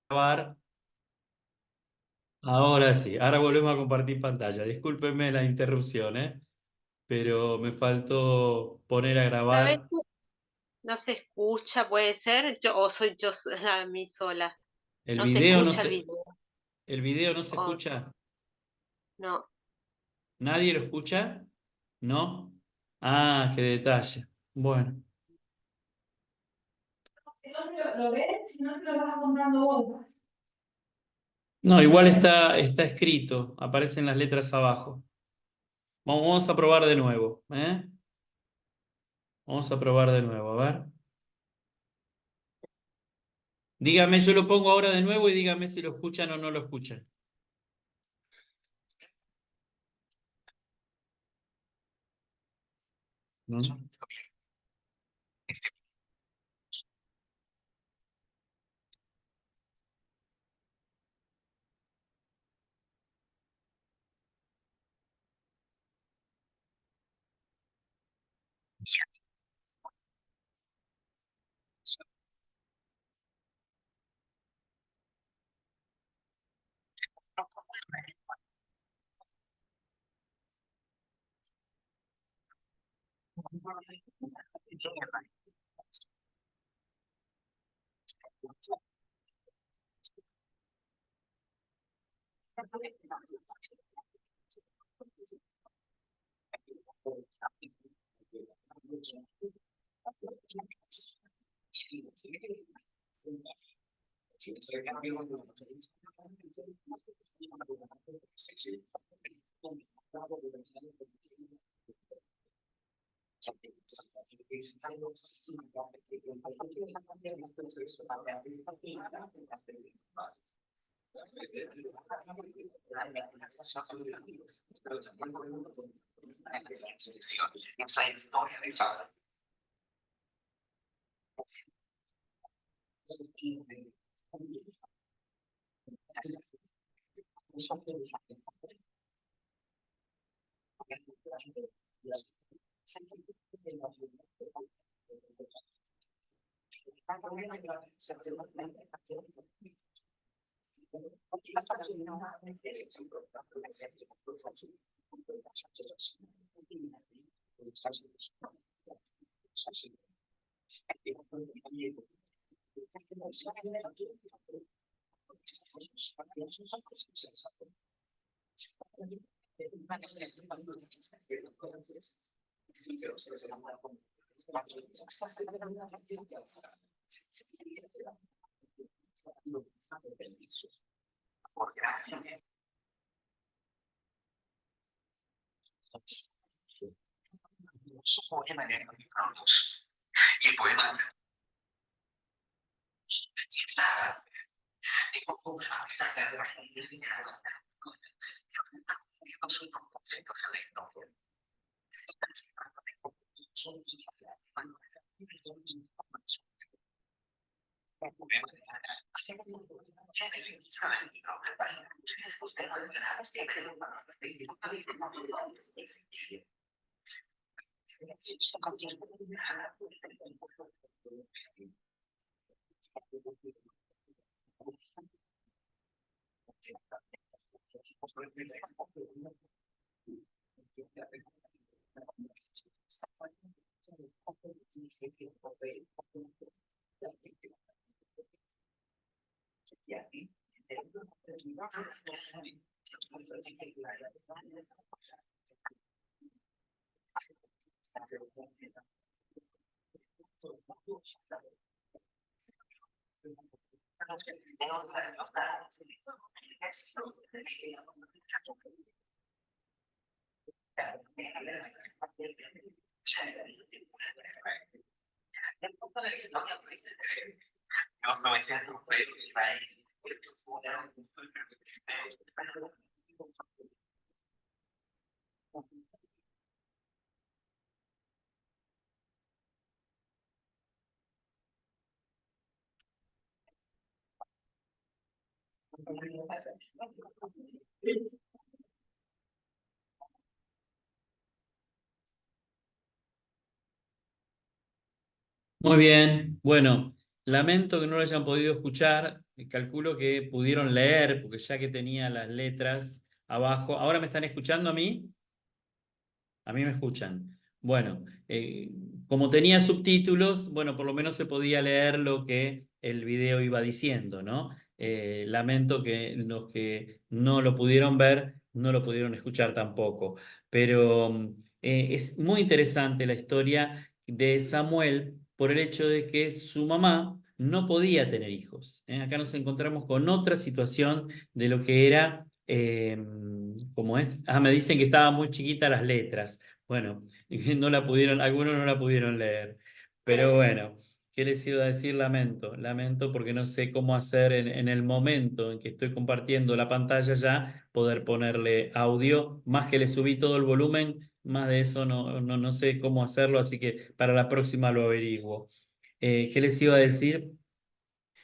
Grabar. Ahora sí, ahora volvemos a compartir pantalla. Discúlpenme la interrupción, pero me faltó poner a ¿Sabes grabar. qué? No se escucha, puede ser, yo, o soy yo a mí sola. El No se video no escucha el se, video. el video no se O escucha. no. ¿Nadie lo escucha? ¿No? Ah, qué detalle. Bueno. Si no lo ves, si no te lo vas contando vos. No, igual está escrito, aparecen las letras abajo. Vamos a probar de nuevo, ¿eh? Vamos a probar de nuevo, a ver. Dígame, yo lo pongo ahora de nuevo y dígame si lo escuchan o no lo escuchan. ¿No? Muy bien, bueno, lamento que no lo hayan podido escuchar, calculo que pudieron leer, porque ya que tenía las letras abajo, ¿ahora me están escuchando a mí? A mí me escuchan. Bueno, como tenía subtítulos, bueno, por lo menos se podía leer lo que el video iba diciendo, ¿no? Lamento que los que no lo pudieron ver, no lo pudieron escuchar tampoco. Pero es muy interesante la historia de Samuel por el hecho de que su mamá no podía tener hijos. Acá nos encontramos con otra situación de lo que era, ¿cómo es? Ah, me dicen que estaban muy chiquitas las letras. Bueno, no la pudieron, algunos no la pudieron leer. Pero bueno, ¿qué les iba a decir? Lamento, lamento porque no sé cómo hacer en el momento en que estoy compartiendo la pantalla ya, poder ponerle audio, más que le subí todo el volumen, más de eso no sé cómo hacerlo, así que para la próxima lo averiguo. ¿Qué les iba a decir?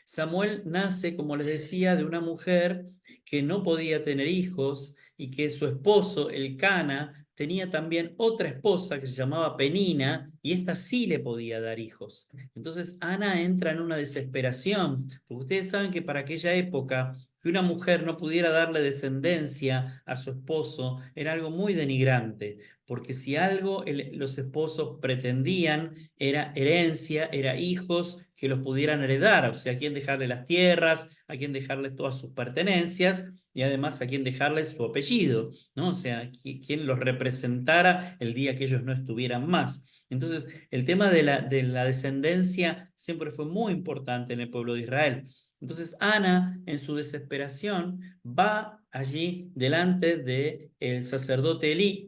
Samuel nace, como les decía, de una mujer que no podía tener hijos y que su esposo, Elcana, tenía también otra esposa que se llamaba Penina y esta sí le podía dar hijos. Entonces Ana entra en una desesperación, porque ustedes saben que para aquella época que una mujer no pudiera darle descendencia a su esposo era algo muy denigrante, porque si algo los esposos pretendían era herencia, era hijos que los pudieran heredar, o sea, a quién dejarle las tierras, a quién dejarle todas sus pertenencias y además a quién dejarle su apellido, ¿no? O sea, quién los representara el día que ellos no estuvieran más. Entonces, el tema de la descendencia siempre fue muy importante en el pueblo de Israel. Entonces, Ana, en su desesperación, va allí delante del sacerdote Elí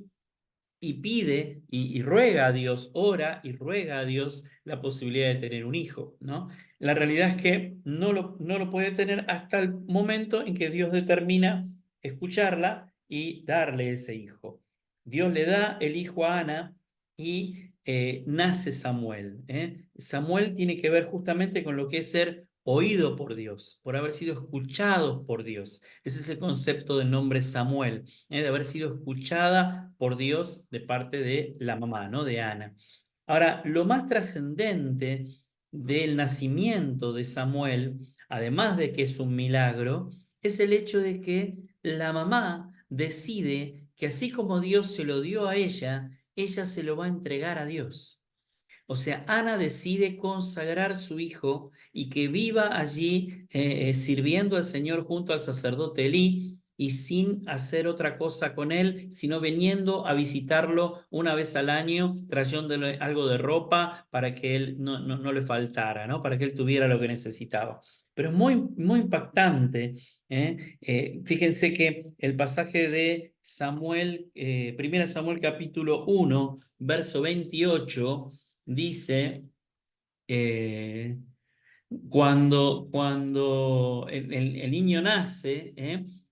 y pide y ruega a Dios, ora y ruega a Dios la posibilidad de tener un hijo, ¿no? La realidad es que no lo puede tener hasta el momento en que Dios determina escucharla y darle ese hijo. Dios le da el hijo a Ana y nace Samuel, ¿eh? Samuel tiene que ver justamente con lo que es ser oído por Dios, por haber sido escuchados por Dios. Ese es el concepto del nombre Samuel, de haber sido escuchada por Dios de parte de la mamá, ¿no? De Ana. Ahora, lo más trascendente del nacimiento de Samuel, además de que es un milagro, es el hecho de que la mamá decide que así como Dios se lo dio a ella se lo va a entregar a Dios. O sea, Ana decide consagrar su hijo y que viva allí sirviendo al Señor junto al sacerdote Elí y sin hacer otra cosa con él, sino viniendo a visitarlo una vez al año, trayéndole algo de ropa para que él no le faltara, ¿no? Para que él tuviera lo que necesitaba. Pero es muy, muy impactante. Fíjense que el pasaje de Samuel, 1 Samuel capítulo 1, verso 28, dice, eh, cuando el niño nace,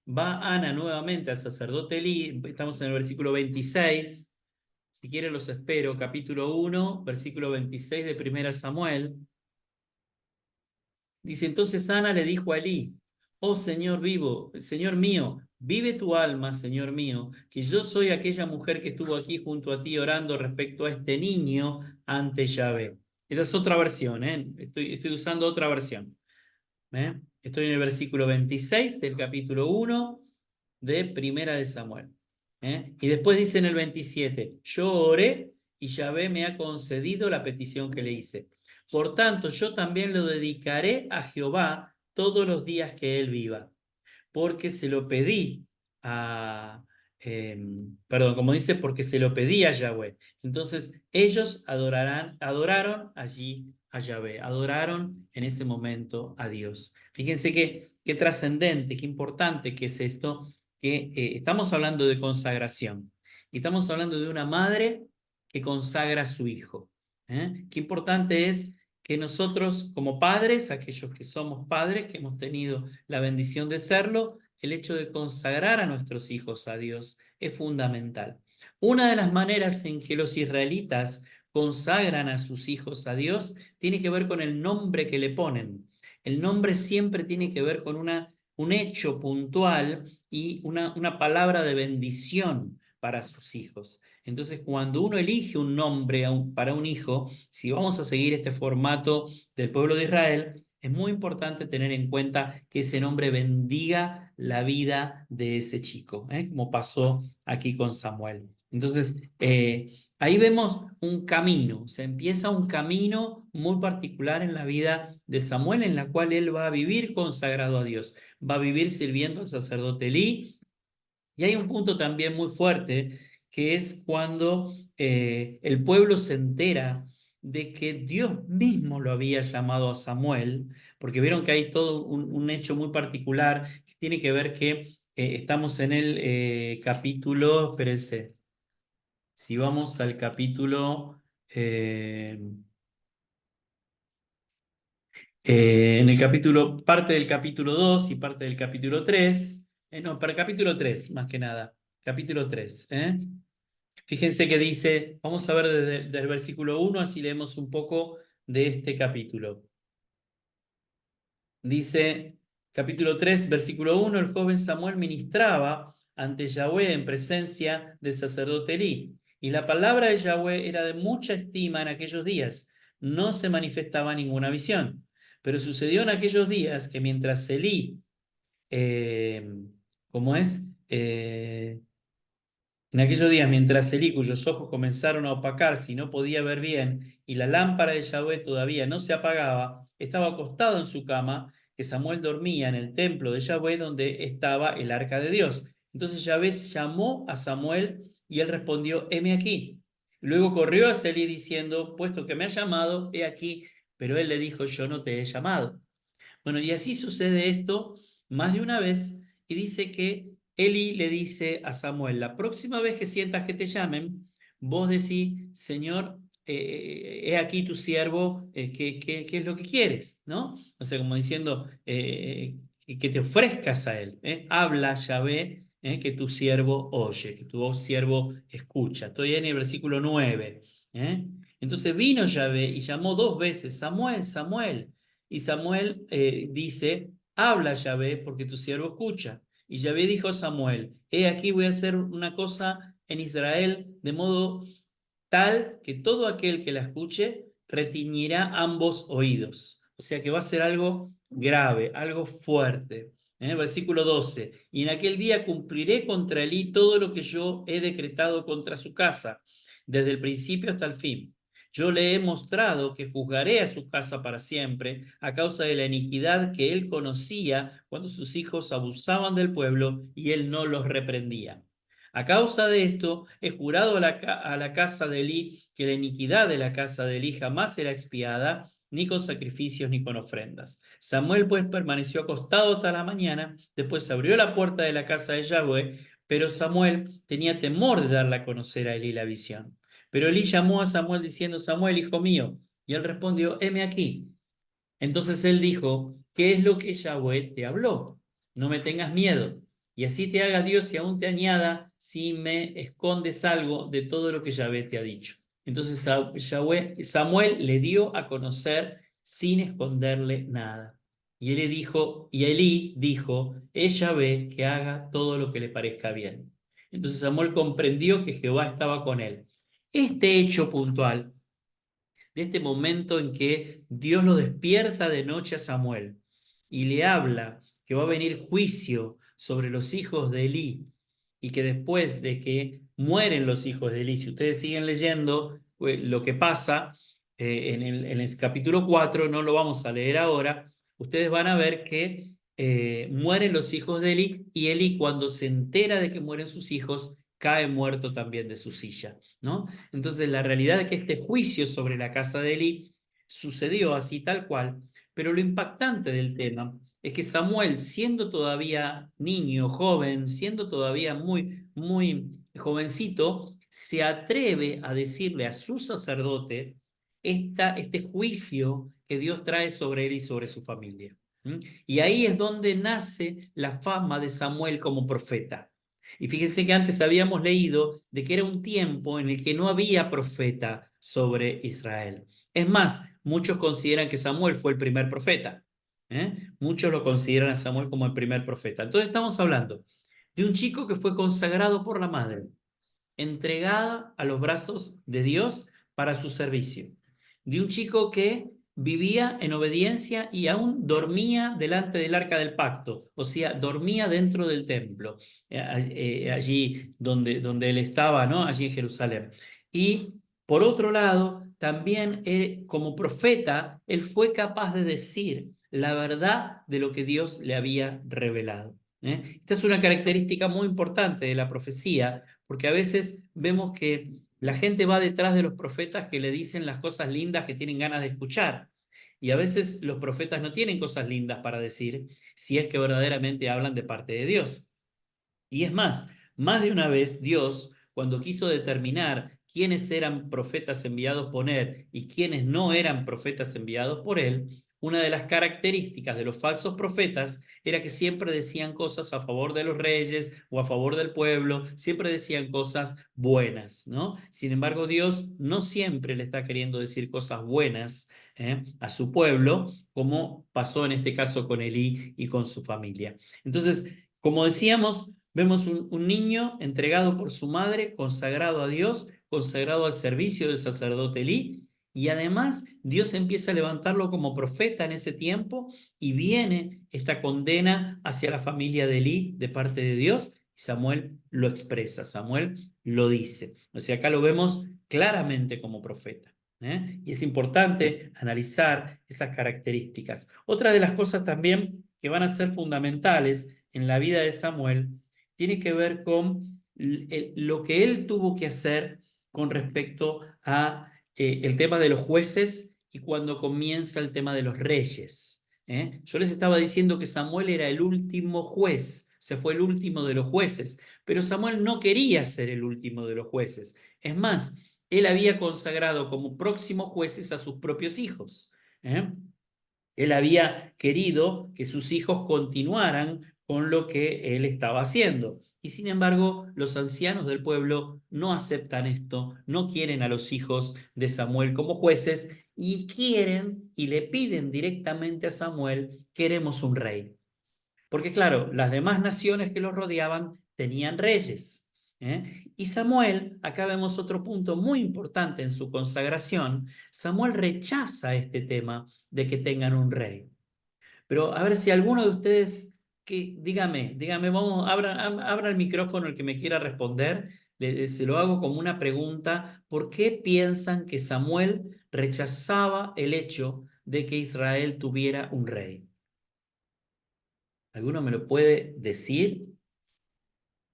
va Ana nuevamente al sacerdote Elí, estamos en el versículo 26, si quieren los espero, capítulo 1, versículo 26 de 1 Samuel. Dice, entonces Ana le dijo a Elí, oh Señor vivo, Señor mío, vive tu alma, Señor mío, que yo soy aquella mujer que estuvo aquí junto a ti orando respecto a este niño ante Yahvé. Esa es otra versión, ¿eh? Estoy usando otra versión. Estoy en el versículo 26 del capítulo 1 de Primera de Samuel. Y después dice en el 27, yo oré y Yahvé me ha concedido la petición que le hice. Por tanto, yo también lo dedicaré a Jehová todos los días que él viva, porque se lo pedí a, perdón, como dice, porque se lo pedí a Yahweh. Entonces, ellos adoraron allí a Yahvé, adoraron en ese momento a Dios. Fíjense qué trascendente, qué importante que es esto, que estamos hablando de consagración y estamos hablando de una madre que consagra a su hijo. Qué importante es que nosotros como padres, aquellos que somos padres, que hemos tenido la bendición de serlo, el hecho de consagrar a nuestros hijos a Dios es fundamental. Una de las maneras en que los israelitas consagran a sus hijos a Dios tiene que ver con el nombre que le ponen. El nombre siempre tiene que ver con un hecho puntual y una palabra de bendición para sus hijos. Entonces, cuando uno elige un nombre para un hijo, si vamos a seguir este formato del pueblo de Israel, es muy importante tener en cuenta que ese nombre bendiga la vida de ese chico, como pasó aquí con Samuel. Entonces, ahí vemos un camino, se empieza un camino muy particular en la vida de Samuel, en la cual él va a vivir consagrado a Dios, va a vivir sirviendo al sacerdote Elí. Y hay un punto también muy fuerte, que es cuando el pueblo se entera de que Dios mismo lo había llamado a Samuel, porque vieron que hay todo un hecho muy particular que tiene que ver que estamos en el capítulo, espérense, si vamos al capítulo, en el capítulo, parte del capítulo 2 y parte del capítulo 3, no, para el capítulo 3 más que nada, capítulo 3. Fíjense que dice, vamos a ver desde el versículo 1, así leemos un poco de este capítulo. Dice, capítulo 3, versículo 1, el joven Samuel ministraba ante Yahweh en presencia del sacerdote Elí, y la palabra de Yahweh era de mucha estima en aquellos días. No se manifestaba ninguna visión. Pero sucedió en aquellos días que mientras Elí, ¿cómo es? En aquellos días, mientras Elí, cuyos ojos comenzaron a opacarse y no podía ver bien, y la lámpara de Yahweh todavía no se apagaba, estaba acostado en su cama, que Samuel dormía en el templo de Yahweh donde estaba el arca de Dios. Entonces Yahweh llamó a Samuel y él respondió, heme aquí. Luego corrió a Elí diciendo, puesto que me ha llamado, he aquí. Pero él le dijo, yo no te he llamado. Bueno, y así sucede esto más de una vez y dice que Eli le dice a Samuel, la próxima vez que sientas que te llamen, vos decís, Señor, he aquí tu siervo, ¿qué es lo que quieres? ¿No? O sea, como diciendo, que te ofrezcas a él. Habla, Yahvé, que tu siervo oye, que tu siervo escucha. Estoy en el versículo 9. ¿eh? Entonces vino Yahvé y llamó dos veces, Samuel, Samuel. Y Samuel dice, habla Yahvé porque tu siervo escucha. Y Yahvé dijo a Samuel, he aquí voy a hacer una cosa en Israel de modo tal que todo aquel que la escuche retiñirá ambos oídos. O sea que va a ser algo grave, algo fuerte. Versículo 12. Y en aquel día cumpliré contra Elí todo lo que yo he decretado contra su casa, desde el principio hasta el fin. Yo le he mostrado que juzgaré a su casa para siempre a causa de la iniquidad que él conocía cuando sus hijos abusaban del pueblo y él no los reprendía. A causa de esto, he jurado a la casa de Elí que la iniquidad de la casa de Elí jamás será expiada, ni con sacrificios ni con ofrendas. Samuel pues permaneció acostado hasta la mañana, después abrió la puerta de la casa de Yahweh, pero Samuel tenía temor de darle a conocer a Elí la visión. Pero Elí llamó a Samuel diciendo, Samuel, hijo mío, y él respondió, heme aquí. Entonces él dijo, ¿qué es lo que Yahweh te habló? No me tengas miedo, y así te haga Dios y aún te añada si me escondes algo de todo lo que Yahweh te ha dicho. Entonces Samuel le dio a conocer sin esconderle nada. Y él le dijo, y Elí dijo, es Yahweh que haga todo lo que le parezca bien. Entonces Samuel comprendió que Jehová estaba con él. Este hecho puntual de este momento en que Dios lo despierta de noche a Samuel y le habla que va a venir juicio sobre los hijos de Elí y que después de que mueren los hijos de Elí, si ustedes siguen leyendo lo que pasa en el capítulo 4, no lo vamos a leer ahora, ustedes van a ver que mueren los hijos de Elí y Elí cuando se entera de que mueren sus hijos, cae muerto también de su silla, ¿no? Entonces, la realidad es que este juicio sobre la casa de Elí sucedió así tal cual, pero lo impactante del tema es que Samuel, siendo todavía niño, joven, siendo todavía muy jovencito, se atreve a decirle a su sacerdote este juicio que Dios trae sobre él y sobre su familia. ¿Mm? Y ahí es donde nace la fama de Samuel como profeta. Y fíjense que antes habíamos leído de que era un tiempo en el que no había profeta sobre Israel. Es más, muchos consideran que Samuel fue el primer profeta. Muchos lo consideran a Samuel como el primer profeta. Entonces estamos hablando de un chico que fue consagrado por la madre, entregada a los brazos de Dios para su servicio. De un chico que vivía en obediencia y aún dormía delante del arca del pacto, o sea, dormía dentro del templo, allí donde él estaba, ¿no? Allí en Jerusalén. Y por otro lado, también como profeta, él fue capaz de decir la verdad de lo que Dios le había revelado. Esta es una característica muy importante de la profecía, porque a veces vemos que la gente va detrás de los profetas que le dicen las cosas lindas que tienen ganas de escuchar. Y a veces los profetas no tienen cosas lindas para decir si es que verdaderamente hablan de parte de Dios. Y es más de una vez Dios, cuando quiso determinar quiénes eran profetas enviados por él y quiénes no eran profetas enviados por él, una de las características de los falsos profetas era que siempre decían cosas a favor de los reyes o a favor del pueblo, siempre decían cosas buenas, ¿no? Sin embargo, Dios no siempre le está queriendo decir cosas buenas a su pueblo, como pasó en este caso con Elí y con su familia. Entonces, como decíamos, vemos un niño entregado por su madre, consagrado a Dios, consagrado al servicio del sacerdote Elí, y además Dios empieza a levantarlo como profeta en ese tiempo y viene esta condena hacia la familia de Elí de parte de Dios. Samuel lo expresa, Samuel lo dice. O sea, acá lo vemos claramente como profeta. Y es importante analizar esas características. Otra de las cosas también que van a ser fundamentales en la vida de Samuel tiene que ver con lo que él tuvo que hacer con respecto a el tema de los jueces y cuando comienza el tema de los reyes. Yo les estaba diciendo que Samuel era el último juez, se fue el último de los jueces, pero Samuel no quería ser el último de los jueces. Es más, él había consagrado como próximos jueces a sus propios hijos. Él había querido que sus hijos continuaran con lo que él estaba haciendo. Y sin embargo, los ancianos del pueblo no aceptan esto, no quieren a los hijos de Samuel como jueces y quieren y le piden directamente a Samuel, queremos un rey. Porque claro, las demás naciones que los rodeaban tenían reyes. Y Samuel, acá vemos otro punto muy importante en su consagración, Samuel rechaza este tema de que tengan un rey. Pero a ver si alguno de ustedes, dígame, vamos, abra el micrófono el que me quiera responder, se lo hago como una pregunta, ¿por qué piensan que Samuel rechazaba el hecho de que Israel tuviera un rey? ¿Alguno me lo puede decir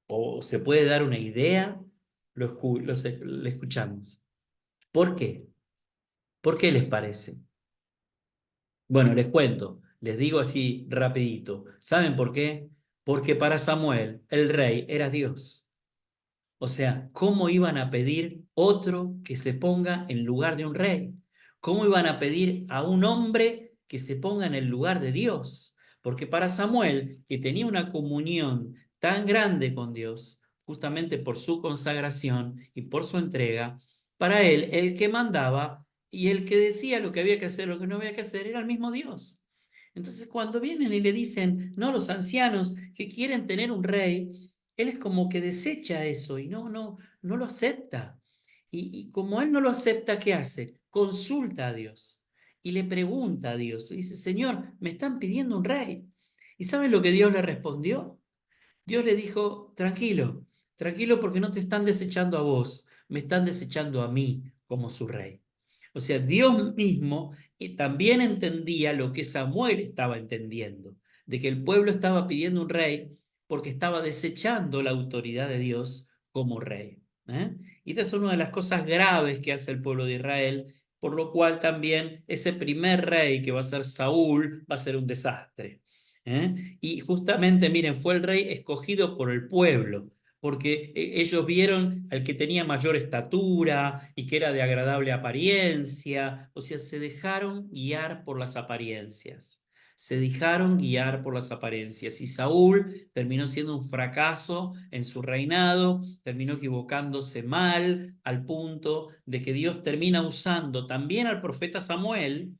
o se puede dar una idea? Le escuchamos. ¿Por qué? ¿Por qué les parece? Bueno, les cuento, les digo así rapidito. ¿Saben por qué? Porque para Samuel el rey era Dios. O sea, ¿cómo iban a pedir otro que se ponga en lugar de un rey? ¿Cómo iban a pedir a un hombre que se ponga en el lugar de Dios? Porque para Samuel, que tenía una comunión tan grande con Dios, justamente por su consagración y por su entrega, para él el que mandaba y el que decía lo que había que hacer, lo que no había que hacer, era el mismo Dios. Entonces, cuando vienen y le dicen, no, los ancianos que quieren tener un rey, él es como que desecha eso y no lo acepta. Y como él no lo acepta, ¿qué hace? Consulta a Dios y le pregunta a Dios. Y dice, Señor, me están pidiendo un rey. ¿Y saben lo que Dios le respondió? Dios le dijo, tranquilo, tranquilo porque no te están desechando a vos, me están desechando a mí como su rey. O sea, Dios mismo también entendía lo que Samuel estaba entendiendo, de que el pueblo estaba pidiendo un rey porque estaba desechando la autoridad de Dios como rey. Y esta es una de las cosas graves que hace el pueblo de Israel, por lo cual también ese primer rey que va a ser Saúl va a ser un desastre. Y justamente, miren, fue el rey escogido por el pueblo, porque ellos vieron al que tenía mayor estatura y que era de agradable apariencia, o sea, se dejaron guiar por las apariencias. Se dejaron guiar por las apariencias. Y Saúl terminó siendo un fracaso en su reinado, terminó equivocándose mal, al punto de que Dios termina usando también al profeta Samuel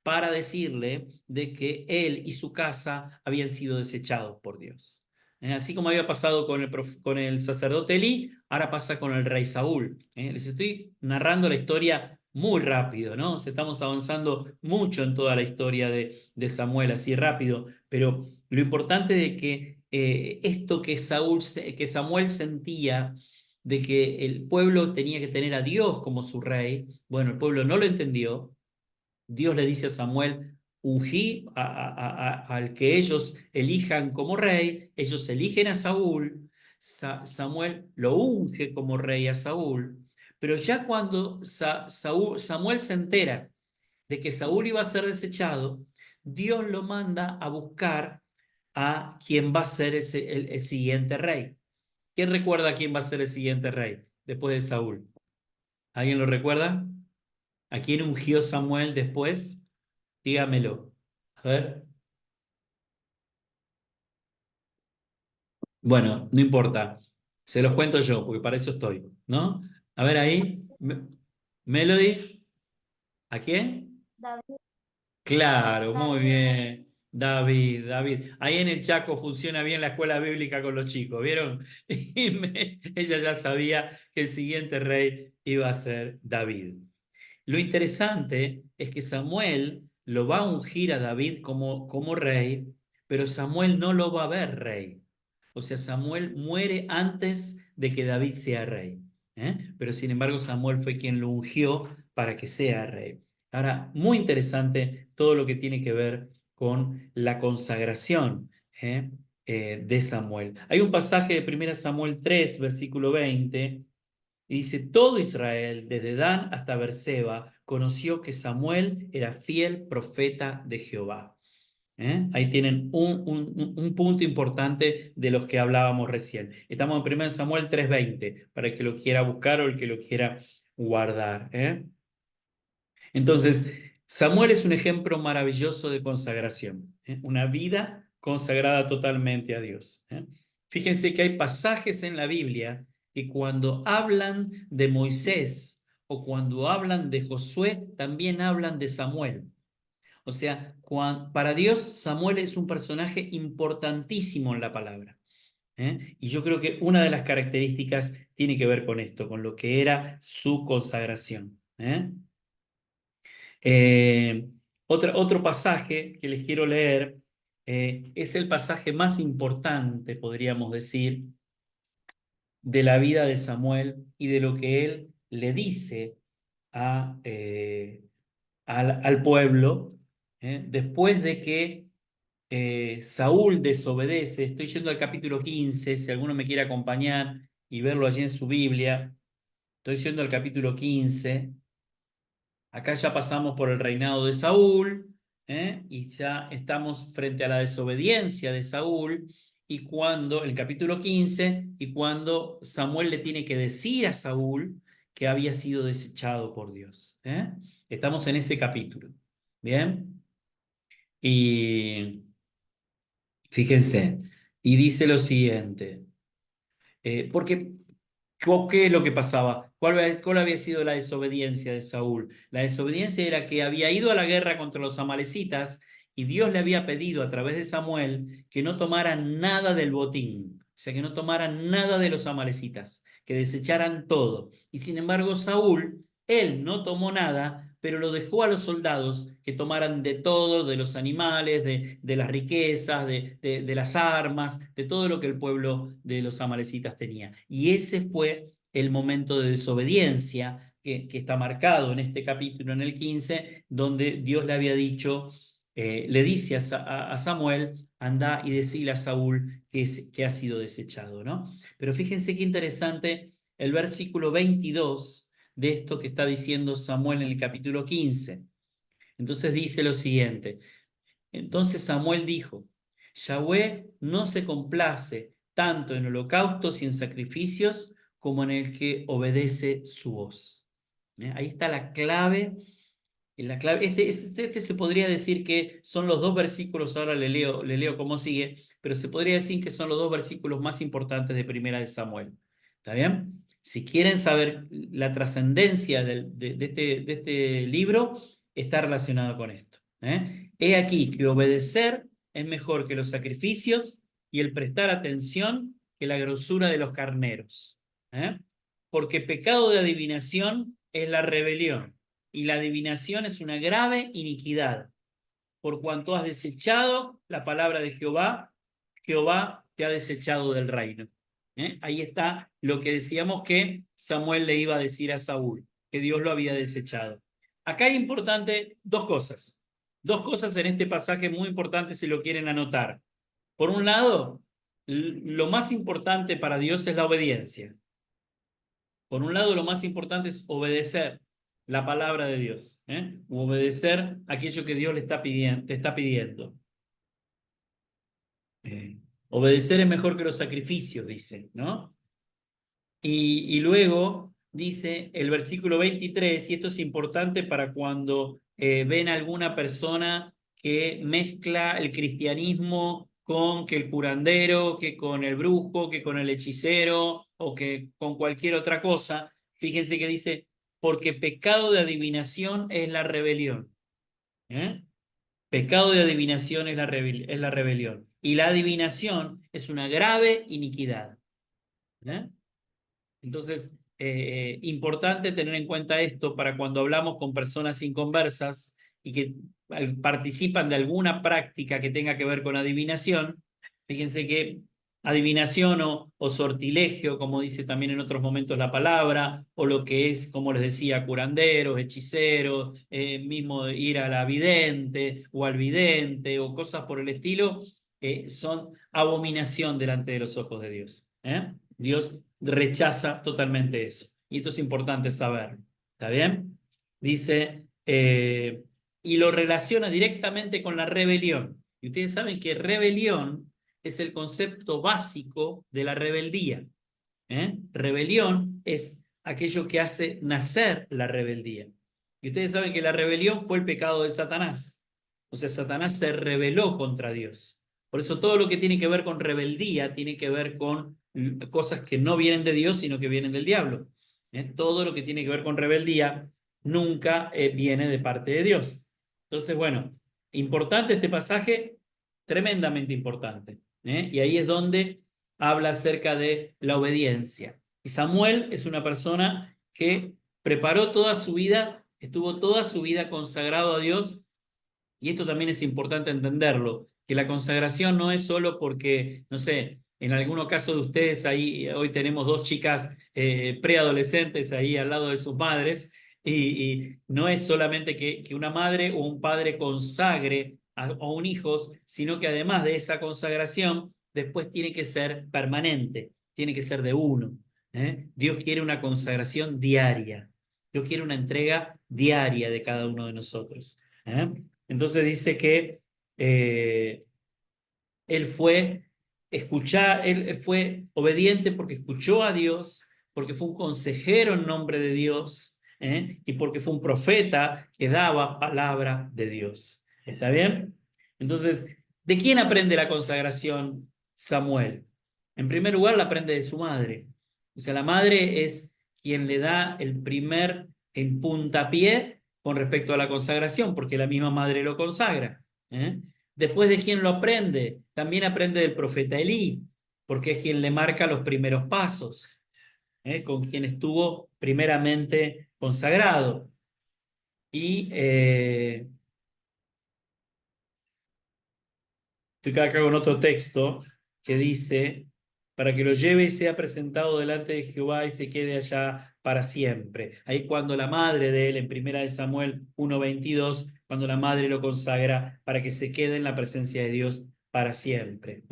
para decirle de que él y su casa habían sido desechados por Dios. Así como había pasado con el sacerdote Elí, ahora pasa con el rey Saúl. Les estoy narrando la historia muy rápido, ¿no? O sea, estamos avanzando mucho en toda la historia de Samuel, así rápido, pero lo importante de que esto que Samuel sentía de que el pueblo tenía que tener a Dios como su rey, bueno, el pueblo no lo entendió. Dios le dice a Samuel, ungí al que ellos elijan como rey, ellos eligen a Saúl, Samuel lo unge como rey a Saúl, pero ya cuando Samuel se entera de que Saúl iba a ser desechado, Dios lo manda a buscar a quien va a ser el siguiente rey. ¿Quién recuerda quién va a ser el siguiente rey después de Saúl? ¿Alguien lo recuerda? ¿A quién ungió Samuel después? Dígamelo. A ver. Bueno, no importa. Se los cuento yo, porque para eso estoy, ¿no? A ver ahí. Melody. ¿A quién? David, Claro, muy David, bien. David, David. Ahí en el Chaco funciona bien la escuela bíblica con los chicos, ¿vieron? Y ella ya sabía que el siguiente rey iba a ser David. Lo interesante es que Samuel lo va a ungir a David como rey, pero Samuel no lo va a ver rey. O sea, Samuel muere antes de que David sea rey. Pero sin embargo, Samuel fue quien lo ungió para que sea rey. Ahora, muy interesante todo lo que tiene que ver con la consagración de Samuel. Hay un pasaje de 1 Samuel 3, versículo 20, y dice, todo Israel, desde Dan hasta Berseba, conoció que Samuel era fiel profeta de Jehová. Ahí tienen un punto importante de los que hablábamos recién. Estamos en 1 Samuel 3:20, para el que lo quiera buscar o el que lo quiera guardar. Entonces, Samuel es un ejemplo maravilloso de consagración, una vida consagrada totalmente a Dios. Fíjense que hay pasajes en la Biblia que cuando hablan de Moisés o cuando hablan de Josué, también hablan de Samuel. O sea, para Dios Samuel es un personaje importantísimo en la palabra. Y yo creo que una de las características tiene que ver con esto, con lo que era su consagración. Eh, otro pasaje que les quiero leer es el pasaje más importante, podríamos decir, de la vida de Samuel y de lo que él le dice al pueblo, después de que Saúl desobedece. Estoy yendo al capítulo 15, si alguno me quiere acompañar y verlo allí en su Biblia. Estoy yendo al capítulo 15. Acá ya pasamos por el reinado de Saúl, y ya estamos frente a la desobediencia de Saúl, y cuando, el capítulo 15, y cuando Samuel le tiene que decir a Saúl que había sido desechado por Dios. Estamos en ese capítulo. Bien, y fíjense, y dice lo siguiente, porque ¿qué es lo que pasaba? ¿Cuál había sido la desobediencia de Saúl? La desobediencia era que había ido a la guerra contra los amalecitas y Dios le había pedido a través de Samuel que no tomaran nada del botín, o sea, que no tomaran nada de los amalecitas, que desecharan todo. Y sin embargo, Saúl, él no tomó nada, pero lo dejó a los soldados que tomaran de todo, de los animales, de las riquezas, de las armas, de todo lo que el pueblo de los amalecitas tenía. Y ese fue el momento de desobediencia que está marcado en este capítulo, en el 15, donde Dios le había dicho, le dice a Samuel, anda y decile a Saúl que ha sido desechado, ¿no? Pero fíjense qué interesante el versículo 22 de esto que está diciendo Samuel en el capítulo 15. Entonces dice lo siguiente, entonces Samuel dijo, Yahweh no se complace tanto en holocaustos y en sacrificios como en el que obedece su voz. Ahí está la clave. Este se podría decir que son los dos versículos, ahora le leo cómo sigue, pero se podría decir que son los dos versículos más importantes de Primera de Samuel. ¿Está bien? Si quieren saber la trascendencia de este libro, está relacionado con esto. He aquí que obedecer es mejor que los sacrificios y el prestar atención que la grosura de los carneros. Porque pecado de adivinación es la rebelión, y la adivinación es una grave iniquidad. Por cuanto has desechado la palabra de Jehová, Jehová te ha desechado del reino. Ahí está lo que decíamos que Samuel le iba a decir a Saúl, que Dios lo había desechado. Acá hay importante dos cosas en este pasaje muy importantes si lo quieren anotar. Por un lado, lo más importante para Dios es la obediencia. Por un lado, lo más importante es obedecer la palabra de Dios, obedecer aquello que Dios le está pidiendo, te está pidiendo. Obedecer es mejor que los sacrificios, dice, ¿no? Y luego dice el versículo 23, y esto es importante para cuando ven a alguna persona que mezcla el cristianismo con que el curandero, que con el brujo, que con el hechicero o que con cualquier otra cosa. Fíjense que dice, porque pecado de adivinación es la rebelión. Pecado de adivinación es la rebelión. Y la adivinación es una grave iniquidad. Entonces, importante tener en cuenta esto para cuando hablamos con personas inconversas y que participan de alguna práctica que tenga que ver con adivinación. Fíjense que adivinación o sortilegio, como dice también en otros momentos la palabra, o lo que es, como les decía, curanderos, hechiceros, mismo ir a la vidente o al vidente o cosas por el estilo, son abominación delante de los ojos de Dios. Dios rechaza totalmente eso. Y esto es importante saber. ¿Está bien? Dice, y lo relaciona directamente con la rebelión. Y ustedes saben que rebelión es el concepto básico de la rebeldía. Rebelión es aquello que hace nacer la rebeldía. Y ustedes saben que la rebelión fue el pecado de Satanás. O sea, Satanás se rebeló contra Dios. Por eso todo lo que tiene que ver con rebeldía tiene que ver con cosas que no vienen de Dios, sino que vienen del diablo. Todo lo que tiene que ver con rebeldía nunca viene de parte de Dios. Entonces, bueno, importante este pasaje, tremendamente importante. Y ahí es donde habla acerca de la obediencia. Y Samuel es una persona que preparó toda su vida, estuvo toda su vida consagrado a Dios, y esto también es importante entenderlo, que la consagración no es solo porque, no sé, en algunos casos de ustedes ahí, hoy tenemos dos chicas preadolescentes ahí al lado de sus madres, y no es solamente que una madre o un padre consagre a un hijo, sino que además de esa consagración, después tiene que ser permanente, tiene que ser de uno. Dios quiere una consagración diaria, Dios quiere una entrega diaria de cada uno de nosotros. Entonces dice que él él fue obediente porque escuchó a Dios, porque fue un consejero en nombre de Dios, y porque fue un profeta que daba palabra de Dios. ¿Está bien? Entonces, ¿de quién aprende la consagración Samuel? En primer lugar, la aprende de su madre. O sea, la madre es quien le da el primer en puntapié con respecto a la consagración, porque la misma madre lo consagra. Después, ¿de quién lo aprende? También aprende del profeta Elí, porque es quien le marca los primeros pasos, con quien estuvo primeramente consagrado. Y estoy acá con otro texto que dice, para que lo lleve y sea presentado delante de Jehová y se quede allá para siempre. Ahí cuando la madre de él, en primera de Samuel 1:22, cuando la madre lo consagra para que se quede en la presencia de Dios para siempre.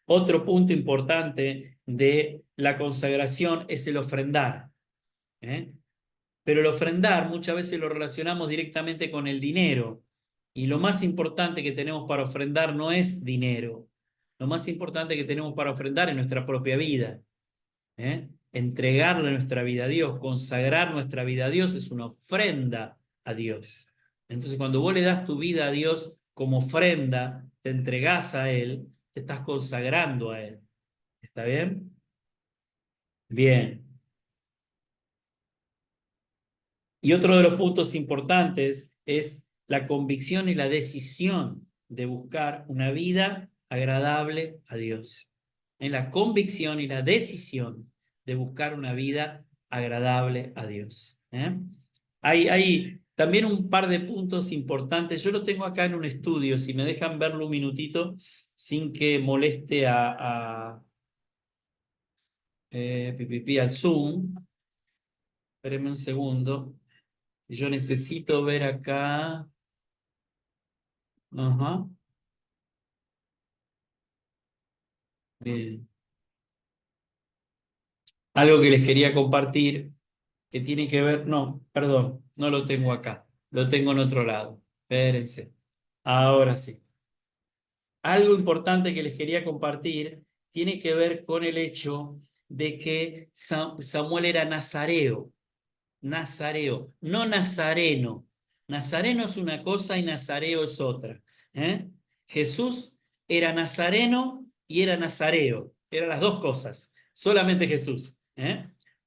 Otro punto importante de la consagración es el ofrendar. Pero el ofrendar muchas veces lo relacionamos directamente con el dinero. Y lo más importante que tenemos para ofrendar no es dinero. Lo más importante que tenemos para ofrendar es nuestra propia vida. Entregarle nuestra vida a Dios, consagrar nuestra vida a Dios es una ofrenda a Dios. Entonces, cuando vos le das tu vida a Dios como ofrenda, te entregás a Él, te estás consagrando a Él. ¿Está bien? Bien. Y otro de los puntos importantes es la convicción y la decisión de buscar una vida agradable a Dios. En la convicción y la decisión de buscar una vida agradable a Dios. Hay también un par de puntos importantes. Yo lo tengo acá en un estudio, si me dejan verlo un minutito, sin que moleste al Zoom. Espérenme un segundo. Yo necesito ver acá. Ajá. Bien. Algo que les quería compartir, que tiene que ver, no, perdón, no lo tengo acá, lo tengo en otro lado. Espérense. Ahora sí. Algo importante que les quería compartir tiene que ver con el hecho de que Samuel era nazareo. Nazareo, no nazareno. Nazareno es una cosa y nazareo es otra. ¿eh? Jesús era nazareno y era nazareo. Eran las dos cosas, solamente Jesús.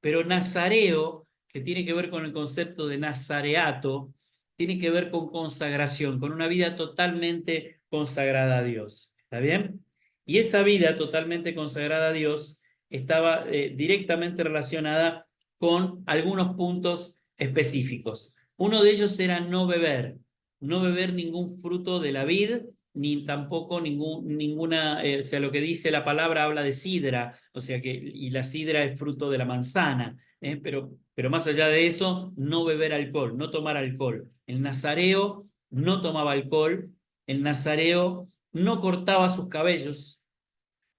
Pero nazareo, que tiene que ver con el concepto de nazareato, tiene que ver con consagración, con una vida totalmente consagrada a Dios. ¿Está bien? Y esa vida totalmente consagrada a Dios estaba directamente relacionada con algunos puntos específicos. Uno de ellos era no beber ningún fruto de la vid, ni tampoco ninguna, o sea, lo que dice la palabra habla de sidra, o sea que, y la sidra es fruto de la manzana, pero más allá de eso, no beber alcohol, no tomar alcohol. El nazareo no tomaba alcohol, el nazareo no cortaba sus cabellos,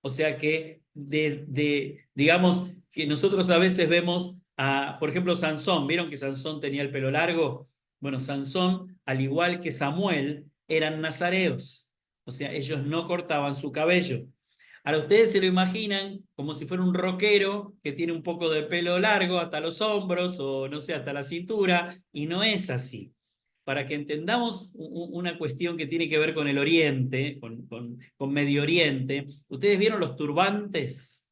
o sea que, digamos, que nosotros a veces vemos a, por ejemplo, Sansón. ¿Vieron que Sansón tenía el pelo largo? Bueno, Sansón, al igual que Samuel, eran nazareos. O sea, ellos no cortaban su cabello. Ahora ustedes se lo imaginan como si fuera un rockero que tiene un poco de pelo largo hasta los hombros o no sé, hasta la cintura, y no es así. Para que entendamos una cuestión que tiene que ver con el Oriente, con Medio Oriente, ¿ustedes vieron los turbantes?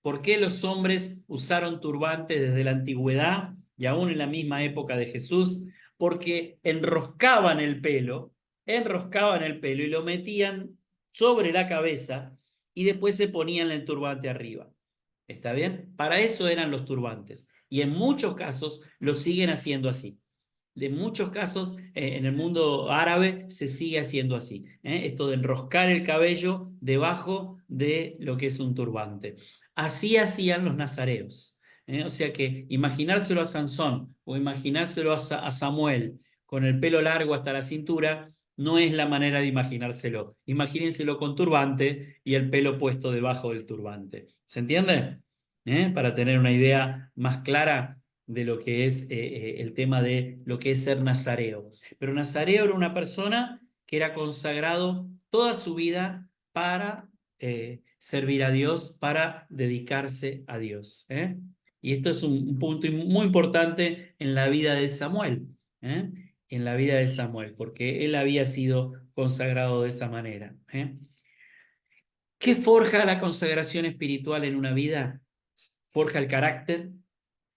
¿Por qué los hombres usaron turbantes desde la antigüedad y aún en la misma época de Jesús? Porque enroscaban el pelo y lo metían sobre la cabeza y después se ponían el turbante arriba. ¿Está bien? Para eso eran los turbantes. Y en muchos casos lo siguen haciendo así. De muchos casos en el mundo árabe se sigue haciendo así. Esto de enroscar el cabello debajo de lo que es un turbante. Así hacían los nazareos. O sea que imaginárselo a Sansón o imaginárselo a Samuel con el pelo largo hasta la cintura no es la manera de imaginárselo. Imagínenselo con turbante y el pelo puesto debajo del turbante. ¿Se entiende? Para tener una idea más clara de lo que es el tema de lo que es ser nazareo. Pero nazareo era una persona que era consagrado toda su vida para servir a Dios, para dedicarse a Dios. Y esto es un punto muy importante en la vida de Samuel, en la vida de Samuel, porque él había sido consagrado de esa manera. ¿Qué forja la consagración espiritual en una vida? Forja el carácter.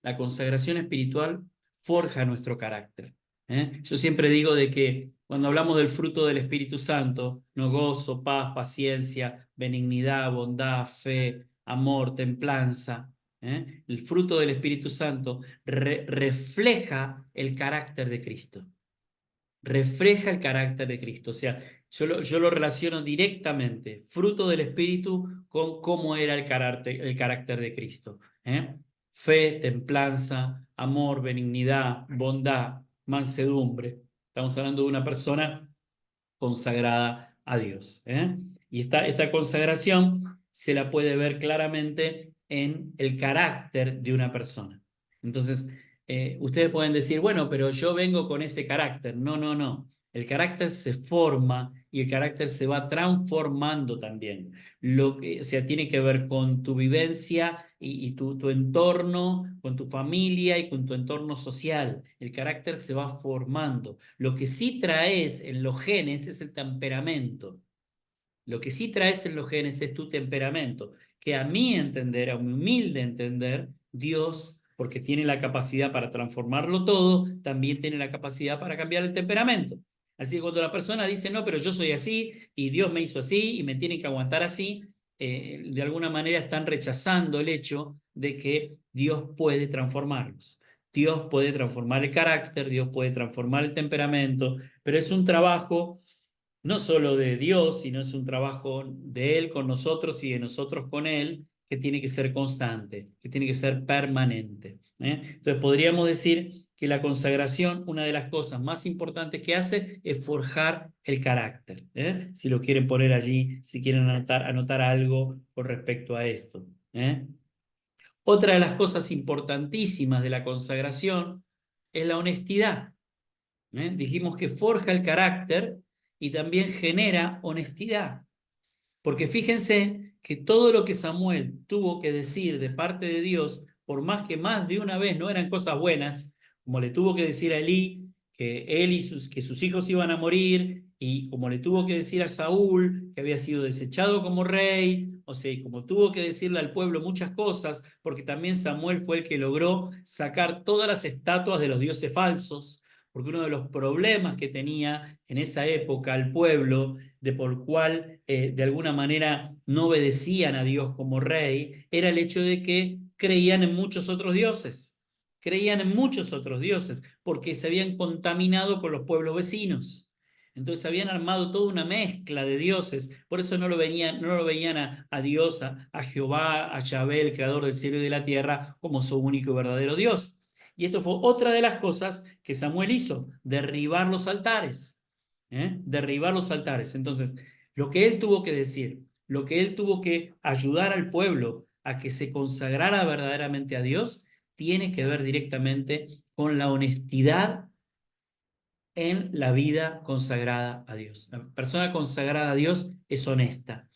La consagración espiritual forja nuestro carácter. Yo siempre digo de que cuando hablamos del fruto del Espíritu Santo, no gozo, paz, paciencia, benignidad, bondad, fe, amor, templanza, el fruto del Espíritu Santo refleja el carácter de Cristo. Refleja el carácter de Cristo. O sea, yo lo relaciono directamente, fruto del Espíritu, con cómo era el carácter de Cristo. Fe, templanza, amor, benignidad, bondad, mansedumbre. Estamos hablando de una persona consagrada a Dios. Y esta consagración se la puede ver claramente en el carácter de una persona. Entonces, ustedes pueden decir, bueno, pero yo vengo con ese carácter. No, no, no. El carácter se forma y el carácter se va transformando también. O sea, tiene que ver con tu vivencia y tu entorno, con tu familia y con tu entorno social. El carácter se va formando. Lo que sí traes en los genes es el temperamento. Lo que sí traes en los genes es tu temperamento, que a mi entender, a mi humilde entender, Dios, porque tiene la capacidad para transformarlo todo, también tiene la capacidad para cambiar el temperamento. Así que cuando la persona dice, no, pero yo soy así y Dios me hizo así y me tiene que aguantar así, de alguna manera están rechazando el hecho de que Dios puede transformarlos. Dios puede transformar el carácter, Dios puede transformar el temperamento, pero es un trabajo no solo de Dios, sino es un trabajo de Él con nosotros y de nosotros con Él, que tiene que ser constante, que tiene que ser permanente. Entonces podríamos decir que la consagración, una de las cosas más importantes que hace es forjar el carácter. Si lo quieren poner allí, si quieren anotar algo con respecto a esto. Otra de las cosas importantísimas de la consagración es la honestidad. Dijimos que forja el carácter y también genera honestidad. Porque fíjense que todo lo que Samuel tuvo que decir de parte de Dios, por más de una vez no eran cosas buenas, como le tuvo que decir a Elí que él que sus hijos iban a morir, y como le tuvo que decir a Saúl que había sido desechado como rey, o sea, y como tuvo que decirle al pueblo muchas cosas, porque también Samuel fue el que logró sacar todas las estatuas de los dioses falsos, porque uno de los problemas que tenía en esa época el pueblo, de por cual de alguna manera no obedecían a Dios como rey, era el hecho de que creían en muchos otros dioses. Creían en muchos otros dioses porque se habían contaminado con los pueblos vecinos. Entonces habían armado toda una mezcla de dioses, por eso no lo veían a Dios, a Jehová, a Yahvé, el creador del cielo y de la tierra, como su único y verdadero Dios. Y esto fue otra de las cosas que Samuel hizo, derribar los altares. Derribar los altares. Entonces, lo que él tuvo que decir, lo que él tuvo que ayudar al pueblo a que se consagrara verdaderamente a Dios, tiene que ver directamente con la honestidad en la vida consagrada a Dios. La persona consagrada a Dios es honesta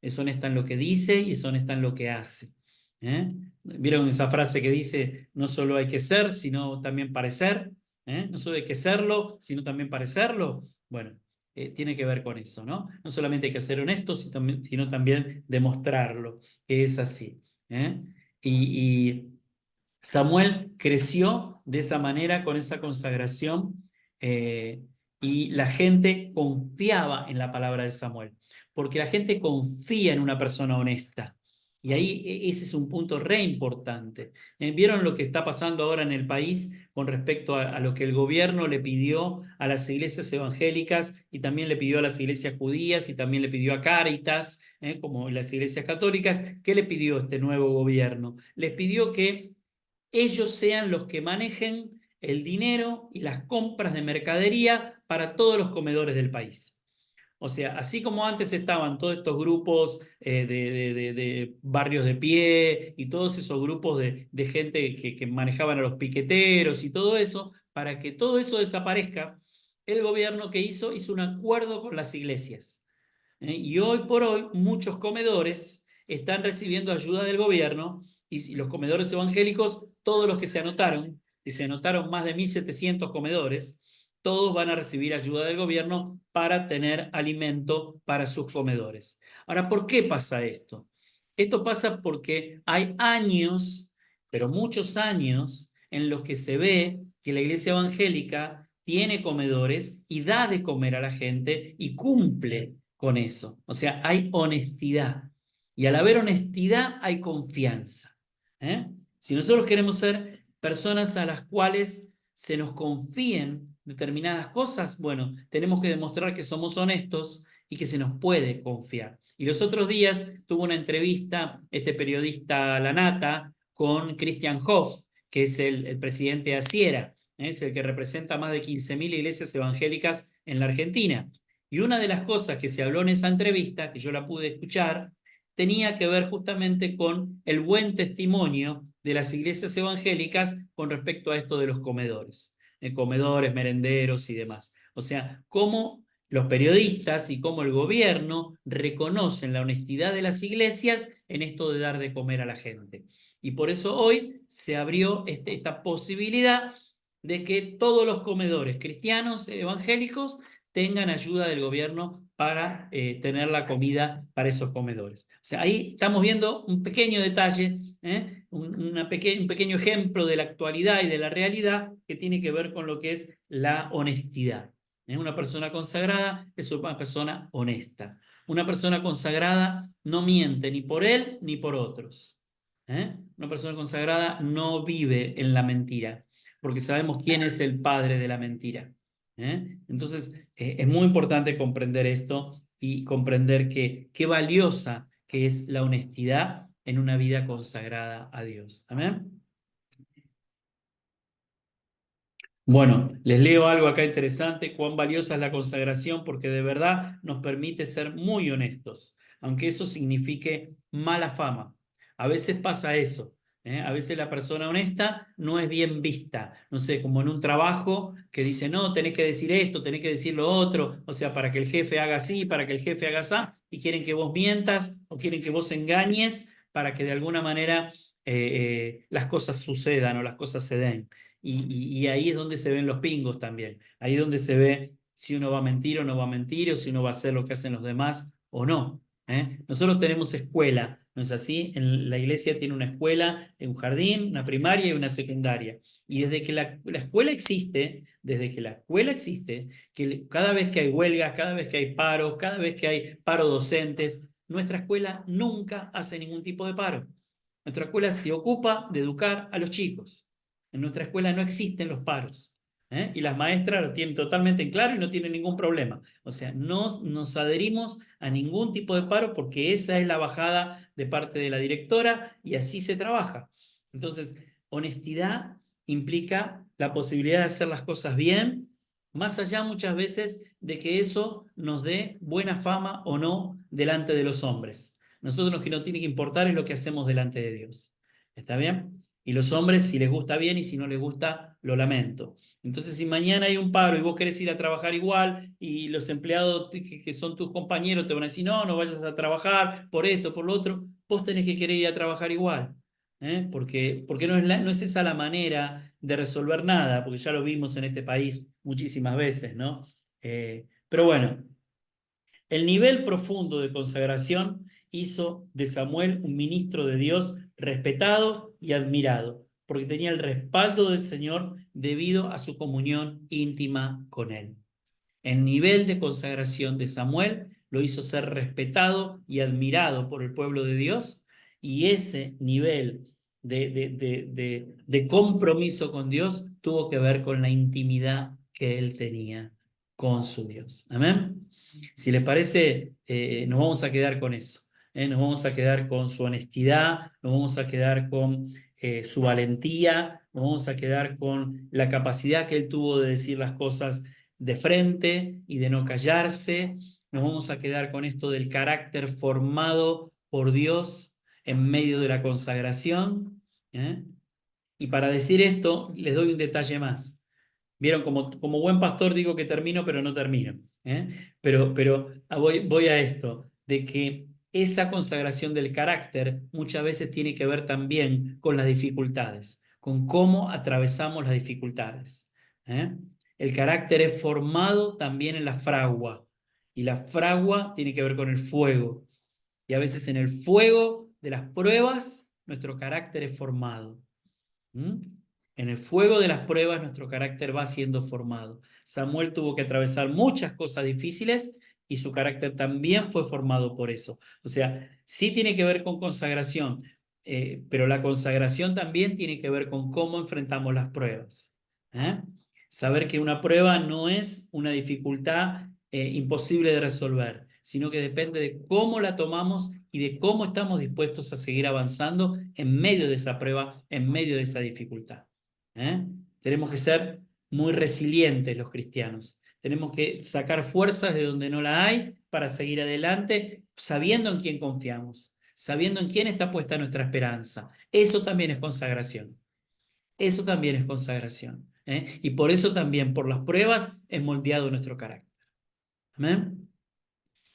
en lo que dice y es honesta en lo que hace. ¿Vieron esa frase que dice, no solo hay que ser, sino también parecer? No solo hay que serlo, sino también parecerlo. Bueno, tiene que ver con eso, ¿no? No solamente hay que ser honestos, sino también demostrarlo, que es así. Y Samuel creció de esa manera, con esa consagración, eh, y la gente confiaba en la palabra de Samuel, porque la gente confía en una persona honesta. Y ahí ese es un punto re importante. ¿Vieron lo que está pasando ahora en el país con respecto a lo que el gobierno le pidió a las iglesias evangélicas y también le pidió a las iglesias judías y también le pidió a Cáritas, como las iglesias católicas? ¿Qué le pidió este nuevo gobierno? Les pidió que ellos sean los que manejen el dinero y las compras de mercadería para todos los comedores del país. O sea, así como antes estaban todos estos grupos de barrios de pie y todos esos grupos de gente que manejaban a los piqueteros y todo eso, para que todo eso desaparezca, el gobierno que hizo un acuerdo con las iglesias. Y hoy por hoy muchos comedores están recibiendo ayuda del gobierno, y los comedores evangélicos, todos los que se anotaron, y se anotaron más de 1.700 comedores, todos van a recibir ayuda del gobierno para tener alimento para sus comedores. Ahora, ¿por qué pasa esto? Esto pasa porque hay años, pero muchos años, en los que se ve que la iglesia evangélica tiene comedores y da de comer a la gente y cumple con eso. O sea, hay honestidad. Y al haber honestidad hay confianza. Si nosotros queremos ser personas a las cuales se nos confíen determinadas cosas, bueno, tenemos que demostrar que somos honestos y que se nos puede confiar. Y los otros días tuvo una entrevista este periodista La Nata con Christian Hoff, que es el presidente de Asiera, es el que representa más de 15.000 iglesias evangélicas en la Argentina. Y una de las cosas que se habló en esa entrevista, que yo la pude escuchar, tenía que ver justamente con el buen testimonio de las iglesias evangélicas con respecto a esto de los comedores, comedores, merenderos y demás. O sea, cómo los periodistas y cómo el gobierno reconocen la honestidad de las iglesias en esto de dar de comer a la gente. Y por eso hoy se abrió esta posibilidad de que todos los comedores cristianos evangélicos tengan ayuda del gobierno para tener la comida para esos comedores. O sea, ahí estamos viendo un pequeño detalle, un pequeño ejemplo de la actualidad y de la realidad que tiene que ver con lo que es la honestidad. Una persona consagrada es una persona honesta. Una persona consagrada no miente ni por él ni por otros. Una persona consagrada no vive en la mentira, porque sabemos quién es el padre de la mentira. Entonces, es muy importante comprender esto y comprender que qué valiosa que es la honestidad en una vida consagrada a Dios. Amén. Bueno, les leo algo acá interesante, cuán valiosa es la consagración porque de verdad nos permite ser muy honestos, aunque eso signifique mala fama. A veces pasa eso, A veces la persona honesta no es bien vista, no sé, como en un trabajo que dice, no, tenés que decir esto, tenés que decir lo otro, o sea, para que el jefe haga así, para que el jefe haga así, y quieren que vos mientas o quieren que vos engañes para que de alguna manera las cosas sucedan o las cosas se den. Y ahí es donde se ven los pingos también. Ahí es donde se ve si uno va a mentir o no va a mentir, o si uno va a hacer lo que hacen los demás o no. Nosotros tenemos escuela, ¿no es así? En la iglesia tiene una escuela, un jardín, una primaria y una secundaria. Y desde que la escuela existe, cada vez que hay huelgas, cada vez que hay paros, cada vez que hay paro docentes, nuestra escuela nunca hace ningún tipo de paro. Nuestra escuela se ocupa de educar a los chicos. En nuestra escuela no existen los paros. Y las maestras lo tienen totalmente en claro y no tienen ningún problema. O sea, no nos adherimos a ningún tipo de paro porque esa es la bajada de parte de la directora y así se trabaja. Entonces, honestidad implica la posibilidad de hacer las cosas bien, más allá muchas veces de que eso nos dé buena fama o no delante de los hombres. Nosotros lo que nos tiene que importar es lo que hacemos delante de Dios. ¿Está bien? Y los hombres, si les gusta bien y si no les gusta, lo lamento. Entonces, si mañana hay un paro y vos querés ir a trabajar igual y los empleados que son tus compañeros te van a decir, no, no vayas a trabajar por esto, por lo otro, vos tenés que querer ir a trabajar igual. Porque no es esa la manera de resolver nada, porque ya lo vimos en este país muchísimas veces, ¿no? Pero bueno, el nivel profundo de consagración hizo de Samuel un ministro de Dios respetado y admirado, porque tenía el respaldo del Señor debido a su comunión íntima con él. El nivel de consagración de Samuel lo hizo ser respetado y admirado por el pueblo de Dios, y ese nivel de compromiso con Dios tuvo que ver con la intimidad que él tenía con su Dios. Amén. Si les parece, nos vamos a quedar con eso. Nos vamos a quedar con su honestidad, nos vamos a quedar con su valentía, nos vamos a quedar con la capacidad que él tuvo de decir las cosas de frente y de no callarse. Nos vamos a quedar con esto del carácter formado por Dios en medio de la consagración. Y para decir esto, les doy un detalle más. Vieron, como buen pastor digo que termino, pero no termino. Pero voy a esto, de que esa consagración del carácter muchas veces tiene que ver también con las dificultades, con cómo atravesamos las dificultades. El carácter es formado también en la fragua, y la fragua tiene que ver con el fuego. Y a veces en el fuego de las pruebas, nuestro carácter es formado. En el fuego de las pruebas nuestro carácter va siendo formado. Samuel tuvo que atravesar muchas cosas difíciles y su carácter también fue formado por eso. O sea, sí tiene que ver con consagración, pero la consagración también tiene que ver con cómo enfrentamos las pruebas. Saber que una prueba no es una dificultad imposible de resolver, sino que depende de cómo la tomamos y de cómo estamos dispuestos a seguir avanzando en medio de esa prueba, en medio de esa dificultad. Tenemos que ser muy resilientes los cristianos. Tenemos que sacar fuerzas de donde no la hay para seguir adelante, sabiendo en quién confiamos, sabiendo en quién está puesta nuestra esperanza. Eso también es consagración. Eso también es consagración. Y por eso también, por las pruebas, es moldeado nuestro carácter. ¿Amén?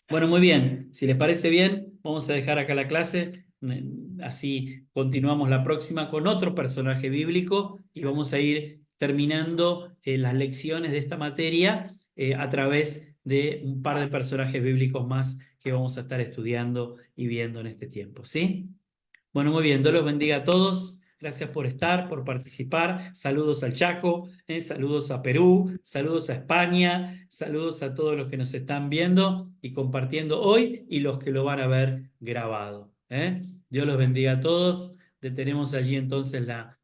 Bueno, muy bien. Si les parece bien, vamos a dejar acá la clase. Así continuamos la próxima con otro personaje bíblico y vamos a ir terminando las lecciones de esta materia a través de un par de personajes bíblicos más que vamos a estar estudiando y viendo en este tiempo. ¿Sí? Bueno, muy bien. Dios los bendiga a todos. Gracias por estar, por participar. Saludos al Chaco, saludos a Perú, saludos a España, saludos a todos los que nos están viendo y compartiendo hoy y los que lo van a ver grabado. Dios los bendiga a todos. Detenemos allí entonces la